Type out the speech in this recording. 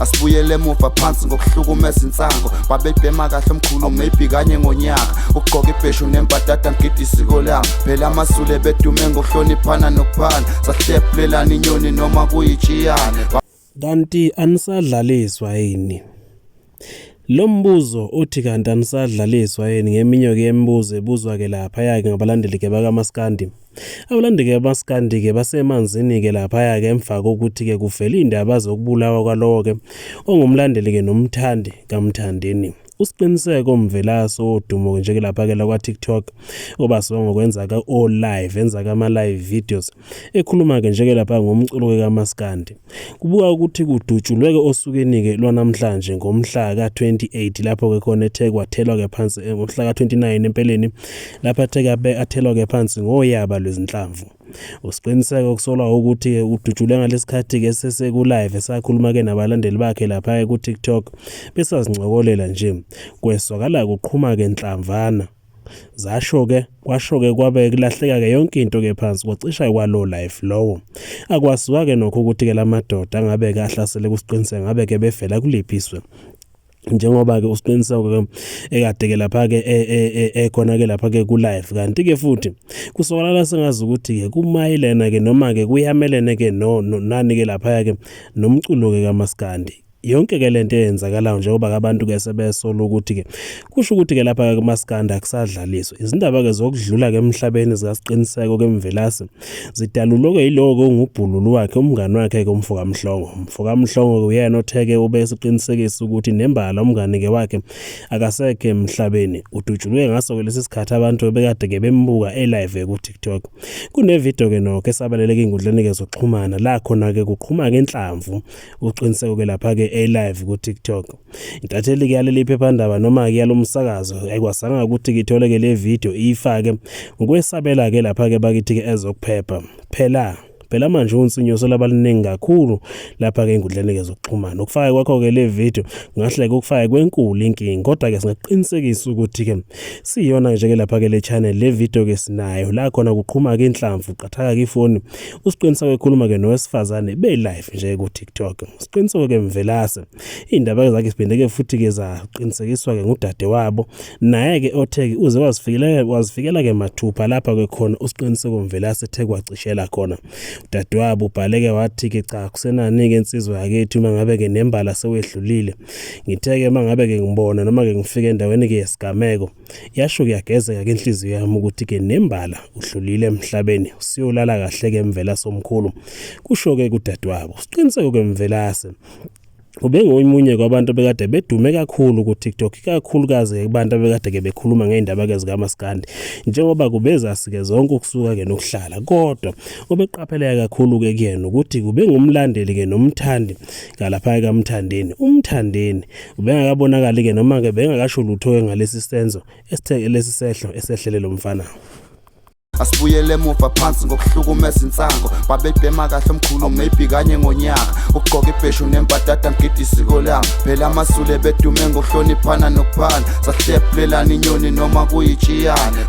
Asibuyele emuva phansi ngokuhlukumeza insango babebhema kahle omkhulu maybe kanye ngonyaka ugqoka ibheshu nembadada ngidi isiko lami phela amasule bedume ngokuhloniphana nokuphana sahlebulelana inyoni noma kuyichiyane kanti anisadlaliswa yini lo mbuzo uthi kanti anisadlaliswa yini ngeminye ke imibuzo ebuzwa ke lapha yake ngabalandeli ke bakaMaskandi. Abalandeli ke bakaMaskandi ke basemanzini ke lapha yake emva kokuthi ke kuvela indaba zokubulawa kwalowo ke ongumlandeli ke nomthandi kaMthandeni. Usiqiniseko Mvelaso odumo nje ke lapha ke la kwa TikTok obasiwa ngokwenza ka all live enza ka ma live videos ekhuluma ke nje ke lapha ngomculo ke kaMaskandi. Kubuka ukuthi kudutshulwe ke osukeni ke lwanamhlanje ngomhla ka 28 lapho ke khona ethe kwathelwa ke phansi ngomhla ka 29 empeleni lapha athelwa ke phansi ngoyaba lwezinhlamvu. Usiqiniseko kusolwa ukuthi udutshule ngalesikhathi ke seseku live esakhuluma ke nabalandeli bakhe lapha ku TikTok besazincokolela nje kweswakala kuqhuma ke enhlamvana kwasho ke kwabe kulahleka ke yonke into ke phansi kwacisha kwalo live lowo akwasiwa ke nokho ukuthi ke lamadoda ngabe ke ahlasele kusiqiniseko ngabe ke bevela kuliphiswe njengoba ke usiqiniseko ke ekade ke lapha ke ekhona ke lapha ke ku live kanti ke futhi kusokalala sengazi ukuthi ke kumayelena ke noma ke kuyamelene ke nani ke lapha ke nomculo ke kaMaskandi. Yonke ke lento eyenzakalayo njengoba abantu ke sebesola ukuthi ke kusho ukuthi ke lapha ke kaMaskandi akusadlaliswa izindaba ke zokudlula ke emhlabeni zikasiqiniseko ke Mvelase zidalulo ke yiloko ngubhululu wakhe umngani wakhe ke umfokamhlongo uyena otheke ubesiqinisekisa ukuthi nembala umngani ke wakhe akasekho emhlabeni udutshulwe ngaso ke lesisikhathi abantu bekade ke bembuka live ku TikTok. Kune video ke nokho esabaleleke ingudleni ke zokuxhumana la khona ke kuqhuma ke enhlamvu uqiniseko ke lapha ke live ku TikTok. Intatheli ke yaleli phephandaba noma ke yalomsakazo ayikwasanga ukuthi ngithole ke le video ifake ngokwesabela ke lapha ke bakithi ke ezokuphepha phela manje unsinyoso labalinengi kakhulu lapha ke ingudleni ke zokuxhumana ukufaka kwakho ke le video ngahle ukufaka kwenkulu inkingi kodwa ke singaqinisekisa ukuthi ke siyona nje ke lapha ke le channel le video ke sinayo la khona kuqhuma ke inhlamvu qathaka ke ifoni usiqiniseko ekhuluma ke nowesifazane be live nje ku TikTok. Siqiniseko ke Mvelase indaba zakhe siphinde ke futhi ke zaqinisekiswa ke ngudade wabo naye ke otheke uze wazifikela ke mathupha lapha ke khona usiqiniseko Mvelase ethe kwacishela khona dadewabo ubhaleke wathi ke cha kusenani ke insizwa yakethi uma ngabe ke nembala sewedlulile ngitheke mangabe ke ngibona noma ke ngifike endaweni ke yesigameko yasho kuyagezeka ke inhliziyo yami ukuthi ke nembala udlulile emhlabeni siyolala kahle ke Mvelase omkhulu kusho ke kudadewabo. Siqiniseko ke Mvelase ubengomunye kwabantu bekade bedume kakhulu ku TikTok ikakhulukazi kubantu bekade ke bekhuluma ngeindaba ke zikaMaskandi njengoba kubeza sike zonke ukusuka ke nokuhlala kodwa obeqapheleka kakhulu ke kuyena ukuthi kube ngumlandeli ke nomthandi kalapha kaMthandeni. Umthandeni ubengakabonakali ke noma ke bengakasho lutho ngalesi senzo esithe lesisehlo esehlele lo mfana. Asibuyele emuva phansi ngokuhlukumeza insango babebhema kahle omkhulu maybe kanye ngonyaka ugqoka ibheshu nembadada ngidi isiko lami phela amasule bedume ngokuhloniphana nokuphana sahlebulelana inyoni noma kuyichiyane.